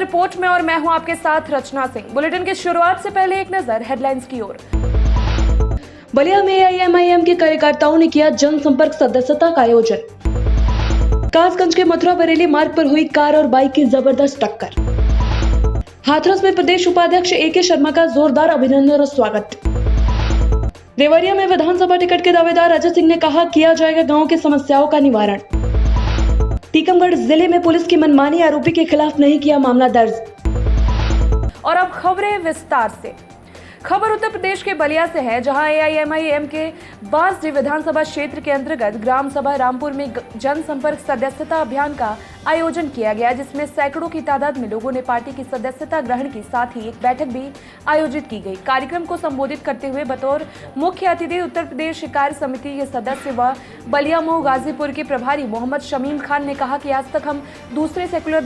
Report में और मैं हूं आपके साथ रचना सिंह। बुलेटिन की शुरुआत से पहले एक नजर हेडलाइंस की ओर। बलिया में एआईएमआईएम के कार्यकर्ताओं ने किया जनसंपर्क सदस्यता का आयोजन। कासगंज के मथुरा बरेली मार्ग पर हुई कार और बाइक की जबरदस्त टक्कर। हाथरस में प्रदेश उपाध्यक्ष एके शर्मा का जोरदार अभिनंदन और स्वागत। देवरिया में विधानसभा टिकट के दावेदार अजय सिंह ने कहा किया जाएगा गांव की समस्याओं का निवारण। टीकमगढ़ जिले में पुलिस की मनमानी, आरोपी के खिलाफ नहीं किया मामला दर्ज। और अब खबरें विस्तार से। खबर उत्तर प्रदेश के बलिया से है, जहां एआईएमआईएम के बांसडीह विधानसभा क्षेत्र के अंतर्गत ग्राम सभा रामपुर में जनसंपर्क सदस्यता अभियान का आयोजन किया गया, जिसमें सैकड़ों की तादाद में लोगों ने पार्टी की सदस्यता ग्रहण की। साथ ही एक बैठक भी आयोजित की गई। कार्यक्रम को संबोधित करते हुए बतौर मुख्य अतिथि उत्तर प्रदेश कार्य समिति के सदस्य व बलिया मऊ गाजीपुर के प्रभारी मोहम्मद शमीम खान ने कहा कि आज तक हम दूसरे सेकुलर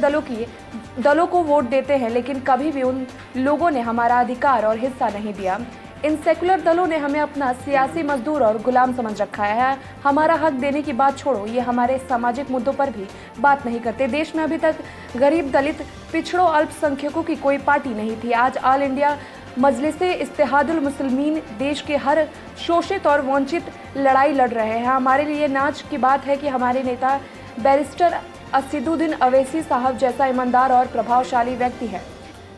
दलों को वोट देते हैं, लेकिन कभी भी उन लोगों ने हमारा अधिकार और हिस्सा नहीं दिया। इन सेकुलर दलों ने हमें अपना सियासी मजदूर और गुलाम समझ रखा है। हमारा हक देने की बात छोड़ो, ये हमारे सामाजिक मुद्दों पर भी बात नहीं करते। देश में अभी तक गरीब, दलित, पिछड़ों, अल्पसंख्यकों की कोई पार्टी नहीं थी। आज ऑल इंडिया मजलिसे इत्तेहादुल मुस्लिमीन देश के हर शोषित और वंचित लड़ाई लड़ रहे हैं। हमारे लिए नाज की बात है कि हमारे नेता बैरिस्टर असदुद्दीन अवैसी साहब जैसा ईमानदार और प्रभावशाली व्यक्ति है।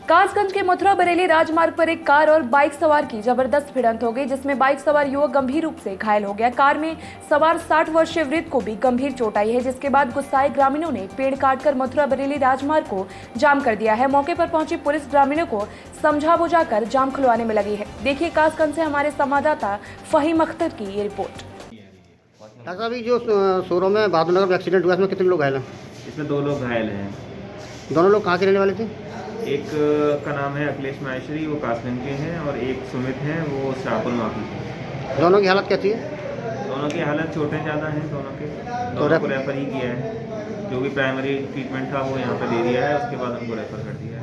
कासगंज के मथुरा बरेली राजमार्ग पर एक कार और बाइक सवार की जबरदस्त भिड़ंत हो गई, जिसमें बाइक सवार युवक गंभीर रूप से घायल हो गया। कार में सवार 60 वर्षीय वृद्ध को भी गंभीर चोट आई है, जिसके बाद गुस्साए ग्रामीणों ने पेड़ काटकर मथुरा बरेली राजमार्ग को जाम कर दिया है। मौके पर पहुंची पुलिस ग्रामीणों को समझा बुझाकर जाम खुलवाने में लगी है। देखिए कासगंज से हमारे संवाददाता फहीम अख्तर की ये रिपोर्ट। डॉक्टर साहब, जो सोरो में बहादुरनगर में एक्सीडेंट हुआ, इसमें कितने लोग घायल हैं? इसमें 2 लोग घायल हैं। दोनों लोग कहाँ के रहने वाले थे? एक का नाम है अखिलेश माहेश्वरी, वो कासगंज के हैं, और एक सुमित हैं, वो शाहपुर माफी के। दोनों की हालत कैसी है? दोनों की हालत छोटे ज़्यादा हैं। दोनों को रेफ़र ही किया है। जो भी प्राइमरी ट्रीटमेंट था वो यहाँ पे दे दिया है, उसके बाद उनको रेफ़र कर दिया है।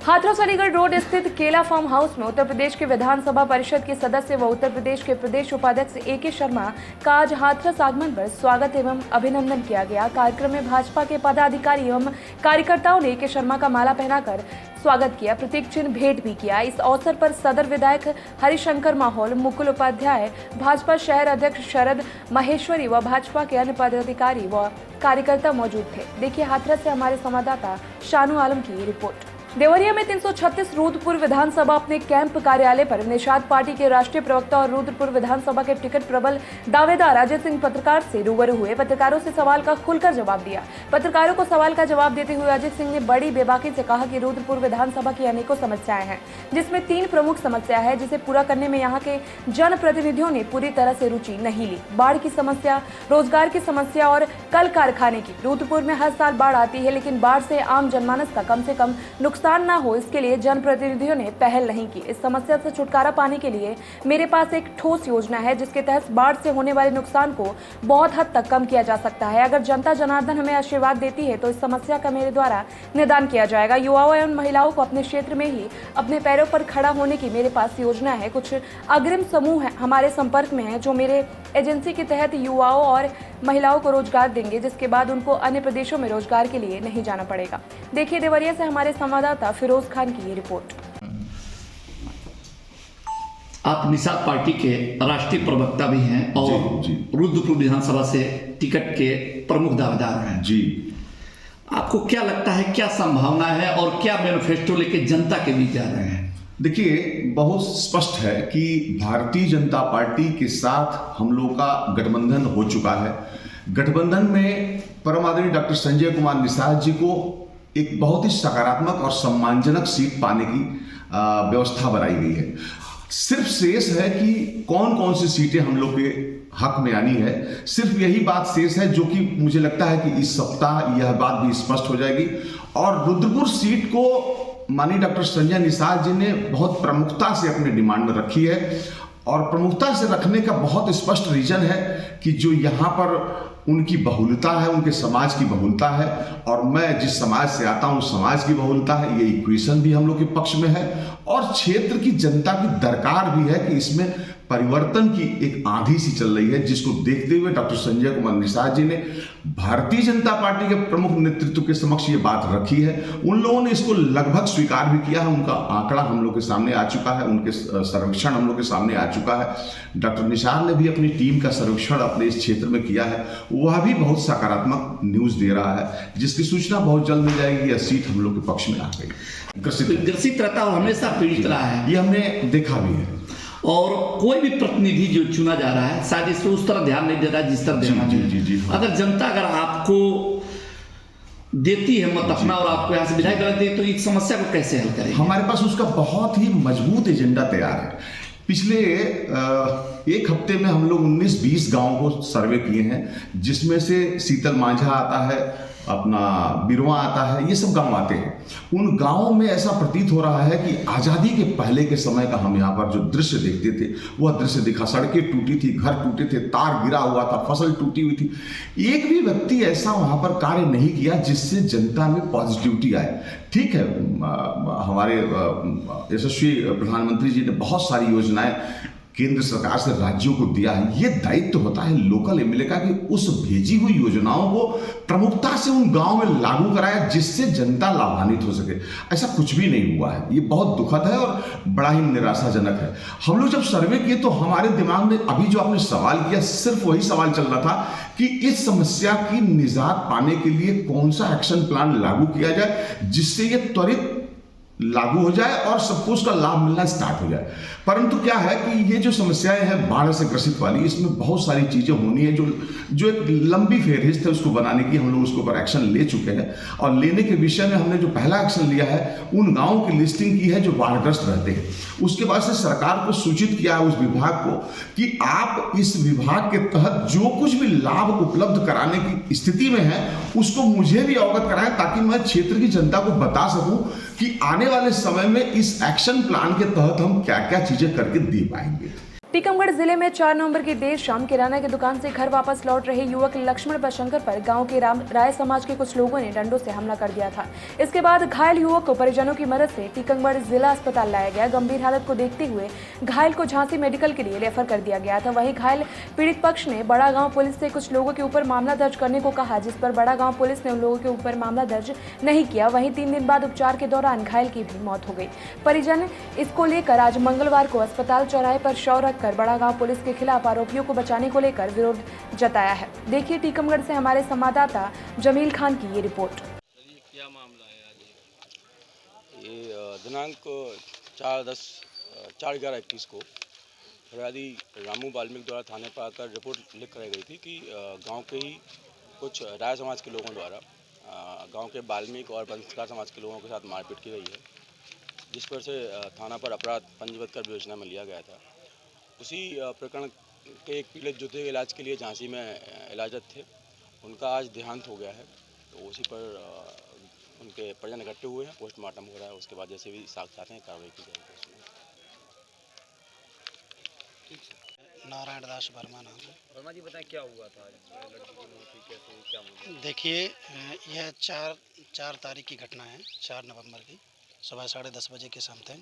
हाथरस अलीगढ़ रोड स्थित केला फार्म हाउस में उत्तर प्रदेश के विधानसभा परिषद के सदस्य व उत्तर प्रदेश के प्रदेश उपाध्यक्ष एके शर्मा का आज हाथरस आगमन पर स्वागत एवं अभिनंदन किया गया। कार्यक्रम में भाजपा के पदाधिकारी एवं कार्यकर्ताओं ने एके शर्मा का माला पहनाकर स्वागत किया, प्रतीक चिन्ह भेंट भी किया। इस अवसर पर सदर विधायक हरिशंकर माहौल, मुकुल उपाध्याय, भाजपा शहर अध्यक्ष शरद महेश्वरी व भाजपा के अन्य पदाधिकारी व कार्यकर्ता मौजूद थे। देखिए हाथरस से हमारे संवाददाता शानू आलम की रिपोर्ट। देवरिया में 336 रुद्रपुर विधानसभा अपने कैंप कार्यालय पर निषाद पार्टी के राष्ट्रीय प्रवक्ता और रुद्रपुर विधानसभा के टिकट प्रबल दावेदार अजय सिंह पत्रकार से रूबरू हुए। पत्रकारों से सवाल का खुलकर जवाब दिया। पत्रकारों को सवाल का जवाब देते हुए अजय सिंह ने बड़ी बेबाकी से कहा कि रुद्रपुर विधानसभा की अनेकों समस्याएं हैं, जिसमें 3 प्रमुख समस्या है, जिसे पूरा करने में यहाँ के जनप्रतिनिधियों ने पूरी तरह से रुचि नहीं ली। बाढ़ की समस्या, रोजगार की समस्या और कल कारखाने की। रुद्रपुर में हर साल बाढ़ आती है, लेकिन बाढ़ से आम जनमानस का कम से कम नुकसान ना हो, इसके लिए जनप्रतिनिधियों ने पहल नहीं की। इस समस्या से छुटकारा पाने के लिए मेरे पास एक ठोस योजना है, जिसके तहत बाढ़ से होने वाले नुकसान को बहुत हद तक कम किया जा सकता है। अगर जनता जनार्दन हमें आशीर्वाद देती है तो इस समस्या का मेरे द्वारा निदान किया जाएगा। युवाओं एवं महिलाओं को अपने क्षेत्र में ही अपने पैरों पर खड़ा होने की मेरे पास योजना है। कुछ अग्रिम समूह है हमारे संपर्क में है, जो मेरे एजेंसी के तहत युवाओं और महिलाओं को रोजगार देंगे, जिसके बाद उनको अन्य प्रदेशों में रोजगार के लिए नहीं जाना पड़ेगा। देखिए देवरिया से हमारे संवाददाता फिरोज खान की ये रिपोर्ट। आप निषाद पार्टी के राष्ट्रीय प्रवक्ता भी हैं और रुद्रपुर विधानसभा से टिकट के प्रमुख दावेदार हैं जी। आपको क्या लगता है, क्या संभावना है और क्या मैनिफेस्टो लेके जनता के बीच जा रहे हैं? देखिए, बहुत स्पष्ट है कि भारतीय जनता पार्टी के साथ हम लोग का गठबंधन हो चुका है। गठबंधन में परम आदरणीय डॉक्टर संजय कुमार निषाद जी को एक बहुत ही सकारात्मक और सम्मानजनक सीट पाने की व्यवस्था बनाई गई है। सिर्फ शेष है कि कौन कौन सी सीटें हम लोग के हक में आनी है। सिर्फ यही बात शेष है, जो कि मुझे लगता है कि इस सप्ताह यह बात भी स्पष्ट हो जाएगी। और रुद्रपुर सीट को माननीय डॉक्टर संजय निषाद जी ने बहुत प्रमुखता से अपने डिमांड में रखी है, और प्रमुखता से रखने का बहुत स्पष्ट रीजन है कि जो यहाँ पर उनकी बहुलता है, उनके समाज की बहुलता है, और मैं जिस समाज से आता हूँ उस समाज की बहुलता है। ये इक्वेशन भी हम लोग के पक्ष में है, और क्षेत्र की जनता की दरकार भी है कि इसमें परिवर्तन की एक आंधी सी चल रही है, जिसको देखते हुए डॉक्टर संजय कुमार निषाद जी ने भारतीय जनता पार्टी के प्रमुख नेतृत्व के समक्ष ये बात रखी है। उन लोगों ने इसको लगभग स्वीकार भी किया है, उनका आंकड़ा हम लोग के सामने आ चुका है, उनके सर्वेक्षण हम लोग के सामने आ चुका है। डॉक्टर निषाद ने भी अपनी टीम का सर्वेक्षण अपने इस क्षेत्र में किया है, वह भी बहुत सकारात्मक न्यूज दे रहा है, जिसकी सूचना बहुत जल्द मिल जाएगी। यह सीट हम लोग के पक्ष में आ गई। ग्रसित रहता और हमेशा पीड़ित रहा है, ये हमने देखा भी है। और कोई भी प्रतिनिधि जो चुना जा रहा है शायद इस पर उस तरह ध्यान नहीं दे रहा है जिस तरह देना चाहिए। अगर जनता अगर आपको देती है मत अपना और आपको यहाँ से विधायक कर दे, तो इस समस्या को कैसे हल करेंगे? हमारे पास उसका बहुत ही मजबूत एजेंडा तैयार है। पिछले एक हफ्ते में हम लोग 19-20 गाँव को सर्वे किए हैं, जिसमें से शीतल मांझा आता है, अपना बिरवा आता है, ये सब गांव आते हैं। उन गांवों में ऐसा प्रतीत हो रहा है कि आज़ादी के पहले के समय का हम यहाँ पर जो दृश्य देखते थे वह दृश्य दिखा। सड़कें टूटी थी, घर टूटे थे, तार गिरा हुआ था, फसल टूटी हुई थी। एक भी व्यक्ति ऐसा वहाँ पर कार्य नहीं किया जिससे जनता में पॉजिटिविटी आए। ठीक है, हमारे यशस्वी प्रधानमंत्री जी ने बहुत सारी योजनाएं केंद्र सरकार से राज्यों को दिया है। ये दायित्व होता है लोकल एमएलए का कि उस भेजी हुई योजनाओं को प्रमुखता से उन गांव में लागू कराया, जिससे जनता लाभान्वित हो सके। ऐसा कुछ भी नहीं हुआ है। ये बहुत दुखद है और बड़ा ही निराशाजनक है। हम लोग जब सर्वे किए तो हमारे दिमाग में अभी जो आपने सवाल किया, सिर्फ वही सवाल चल रहा था कि इस समस्या की निजात पाने के लिए कौन सा एक्शन प्लान लागू किया जाए, जिससे ये त्वरित लागू हो जाए और सबको उसका लाभ मिलना स्टार्ट हो जाए। परंतु क्या है कि ये जो समस्याएं हैं बाढ़ से ग्रसित वाली, इसमें बहुत सारी चीजें होनी है जो एक लंबी फेहरिस्त है, उसको बनाने की हम लोग उसके ऊपर एक्शन ले चुके हैं। और लेने के विषय में हमने जो पहला एक्शन लिया है, उन गाँवों की लिस्टिंग की है जो बाढ़ग्रस्त रहते हैं। उसके बाद से सरकार को सूचित किया है उस विभाग को कि आप इस विभाग के तहत जो कुछ भी लाभ उपलब्ध कराने की स्थिति में है उसको मुझे भी अवगत कराएं, ताकि मैं क्षेत्र की जनता को बता सकूं कि आने वाले समय में इस एक्शन प्लान के तहत हम क्या क्या चीजें करके दे पाएंगे। टीकमगढ़ जिले में 4 नवंबर की देर शाम किराना की दुकान से घर वापस लौट रहे युवक लक्ष्मण प्रशंकर पर गांव के राय समाज के कुछ लोगों ने डंडों से हमला कर दिया था। इसके बाद घायल युवक को परिजनों की मदद से टीकमगढ़ जिला अस्पताल लाया गया। गंभीर हालत को देखते हुए घायल को झांसी मेडिकल के लिए रेफर कर दिया गया था। वहीं घायल पीड़ित पक्ष ने बड़ा गाँव पुलिस से कुछ लोगों के ऊपर मामला दर्ज करने को कहा, जिस पर बड़ा गाँव पुलिस ने उन लोगों के ऊपर मामला दर्ज नहीं किया। वहीं 3 दिन बाद उपचार के दौरान घायल की भी मौत हो गई। परिजन इसको लेकर आज मंगलवार को अस्पताल चौराहे पर शव रखकर बड़ा गाँव पुलिस के खिलाफ आरोपियों को बचाने को लेकर विरोध जताया है। देखिए टीकमगढ़ से हमारे संवाददाता जमील खान की ये रिपोर्ट। क्या मामला है आज? ये दिनांक 4/10/2021 को फरियादी रामू वाल्मीकि द्वारा थाने पर आकर रिपोर्ट लिख कराई गई थी कि गांव के ही कुछ राय समाज के लोगों द्वारा गांव के वाल्मीकि और बंसकार समाज के लोगों के साथ मारपीट की गई है, जिस पर से थाना पर अपराध पंजीबद्ध कर विवेचना में लिया गया था। उसी प्रकरण के एक पीड़ित जो थे इलाज के लिए झांसी में इलाजत थे, उनका आज देहांत हो गया है। तो उसी पर उनके परिजन इकट्ठे हुए हैं, पोस्टमार्टम हो रहा है। उसके बाद जैसे भी साक्ष्य आते हैं कार्रवाई की जाएगी उसमें। नारायण दास वर्मा नाम है। वर्मा जी बताएं क्या हुआ था लड़की की मौत हुई, कैसे क्या हुआ? देखिए, यह 4 तारीख की घटना है, 4 नवंबर की सुबह 10:30 बजे के समथिंग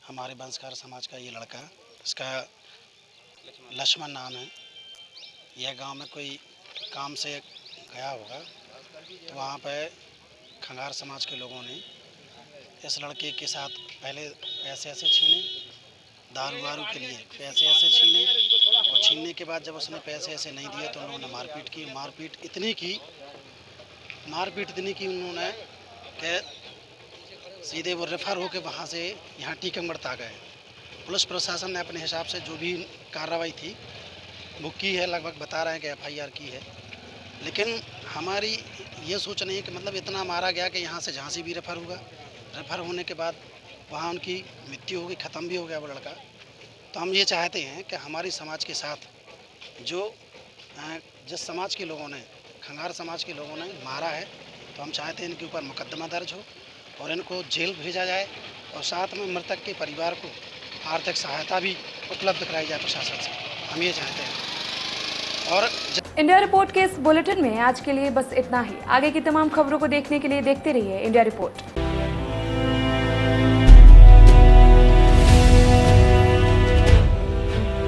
हमारे बंसकार समाज का ये लड़का, इसका लक्ष्मण नाम है, यह गांव में कोई काम से गया होगा, तो वहाँ पे खंगार समाज के लोगों ने इस लड़के के साथ पहले पैसे ऐसे छीने, दारू वारू के लिए पैसे ऐसे छीने, और छीनने के बाद जब उसने पैसे ऐसे नहीं दिए तो उन्होंने मारपीट की। मारपीट इतनी की उन्होंने कि सीधे वो रेफर होकर वहाँ से यहाँ टीकमगढ़ तक गए। पुलिस प्रशासन ने अपने हिसाब से जो भी कार्रवाई थी वो की है, लगभग बता रहे हैं कि FIR की है। लेकिन हमारी ये सोच नहीं है कि मतलब इतना मारा गया कि यहाँ से झांसी भी रेफर होगा, रेफर होने के बाद वहाँ उनकी मृत्यु होगी, ख़त्म भी हो गया वो लड़का। तो हम ये चाहते हैं कि हमारी समाज के साथ जिस समाज के लोगों ने, खंगार समाज के लोगों ने मारा है, तो हम चाहते हैं इनके ऊपर मुकदमा दर्ज हो और इनको जेल भेजा जाए, और साथ में मृतक के परिवार को आर्थिक सहायता भी उपलब्ध कराई जाए प्रशासन से। हम ये चाहते हैं। और इंडिया रिपोर्ट के इस बुलेटिन में आज के लिए बस इतना ही। आगे की तमाम खबरों को देखने के लिए देखते रहिए इंडिया रिपोर्ट।